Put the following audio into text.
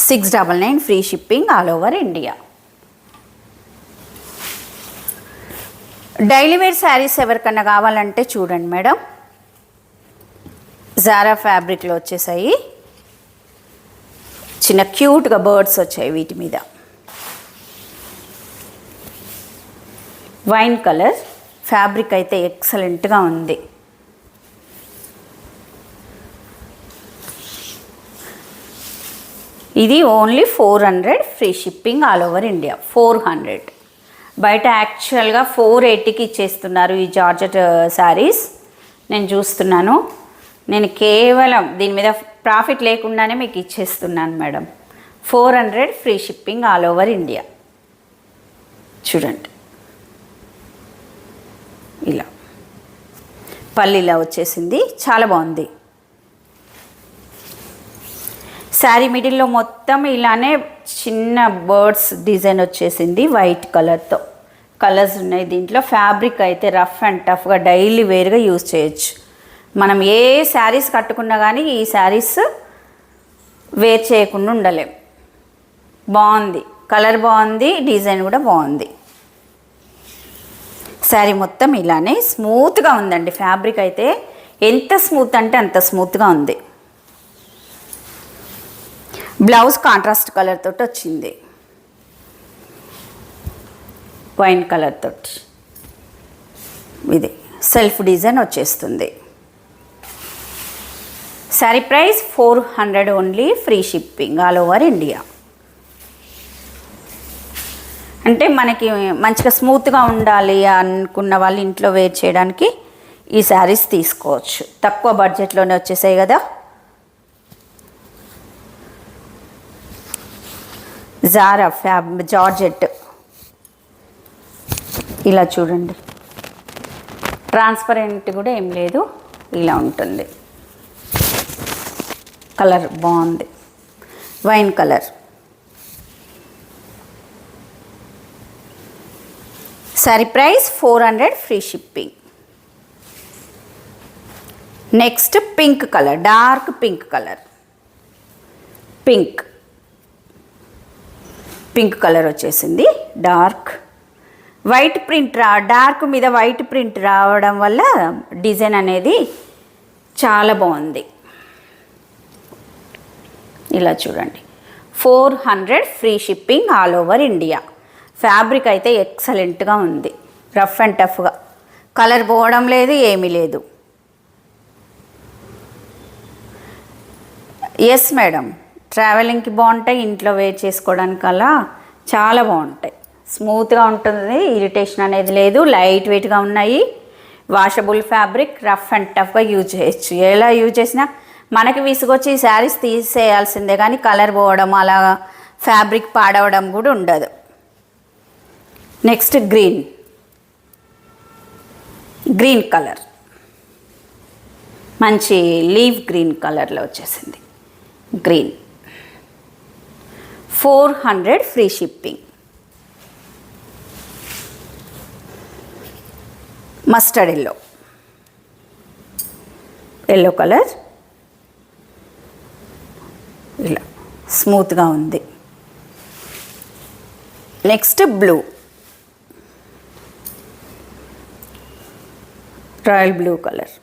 699 free shipping all over India. Daily wear saris ఎవరికన్నా కావాలంటే చూడండి మేడం, జారా ఫ్యాబ్రిక్లో వచ్చేసాయి. చిన్న క్యూట్గా బర్డ్స్ వచ్చాయి వీటి మీద. వైన్ కలర్ ఫ్యాబ్రిక్ అయితే ఎక్సలెంట్గా ఉంది. ఇది only 400 free shipping all over India. 400. బయట యాక్చువల్గా 480కి ఇచ్చేస్తున్నారు ఈ జార్జెట్ శారీస్. నేను చూస్తున్నాను, నేను కేవలం దీని మీద ప్రాఫిట్ లేకుండానే మీకు ఇచ్చేస్తున్నాను madam. 400 free shipping all over India. చూడండి, ఇలా పల్లీలా వచ్చేసింది, చాలా బాగుంది. శారీ మిడిల్లో మొత్తం ఇలానే చిన్న బర్డ్స్ డిజైన్ వచ్చేసింది వైట్ కలర్తో. కలర్స్ ఉన్నాయి దీంట్లో. ఫ్యాబ్రిక్ అయితే రఫ్ అండ్ టఫ్గా డైలీ వేర్గా యూజ్ చేయొచ్చు. మనం ఏ శారీస్ కట్టుకున్నా కానీ ఈ శారీస్ వేర్ చేయకుండా ఉండలేం. బాగుంది, కలర్ బాగుంది, డిజైన్ కూడా బాగుంది. శారీ మొత్తం ఇలానే స్మూత్గా ఉందండి. ఫ్యాబ్రిక్ అయితే ఎంత స్మూత్ అంటే అంత స్మూత్గా ఉంది. బ్లౌజ్ కాంట్రాస్ట్ కలర్ తోటి వచ్చింది, వైన్ కలర్ తోటి. ఇది సెల్ఫ్ డిజైన్ వచ్చేస్తుంది. Sari price 400 only, free shipping all over India. అంటే మనకి మంచిగా స్మూత్గా ఉండాలి అనుకున్న వాళ్ళు ఇంట్లో వేర్ చేయడానికి ఈ శారీస్ తీసుకోవచ్చు. తక్కువ బడ్జెట్లోనే వచ్చేసాయి కదా. జారా జార్జెట్ ఇలా చూడండి, ట్రాన్స్పరెంట్ కూడా ఏం లేదు, ఇలా ఉంటుంది. కలర్ బాగుంది, wine colour. Sari price 400 free shipping. Next pink colour, dark pink colour. Pink colour వచ్చేసింది. డార్క్ వైట్ ప్రింట్ డార్క్ మీద వైట్ ప్రింట్ రావడం వల్ల డిజైన్ అనేది చాలా బాగుంది. ఇలా చూడండి, 400 free shipping all over India. Fabric అయితే ఎక్సలెంట్గా ఉంది, రఫ్ అండ్ టఫ్గా. కలర్ పోవడం లేదు, ఏమీ లేదు. ఎస్ మేడం, ట్రావెలింగ్కి బాగుంటాయి, ఇంట్లో వేర్ చేసుకోవడానికి అలా చాలా బాగుంటాయి. స్మూత్గా ఉంటుంది, ఇరిటేషన్ అనేది లేదు, లైట్ వెయిట్గా ఉన్నాయి. వాషబుల్ ఫ్యాబ్రిక్, రఫ్ అండ్ టఫ్గా యూజ్ చేయొచ్చు. ఎలా యూజ్ చేసినా మనకి విసుగొచ్చి ఈ శారీస్ తీసేయాల్సిందే, కానీ కలర్ పోవడం అలా ఫ్యాబ్రిక్ పాడవడం కూడా ఉండదు. నెక్స్ట్ గ్రీన్ కలర్, మంచి లీవ్ గ్రీన్ కలర్లో వచ్చేసింది. Green 400 free shipping. Mustard yellow colour, ఇలా స్మూత్గా ఉంది. Next blue, royal blue colour.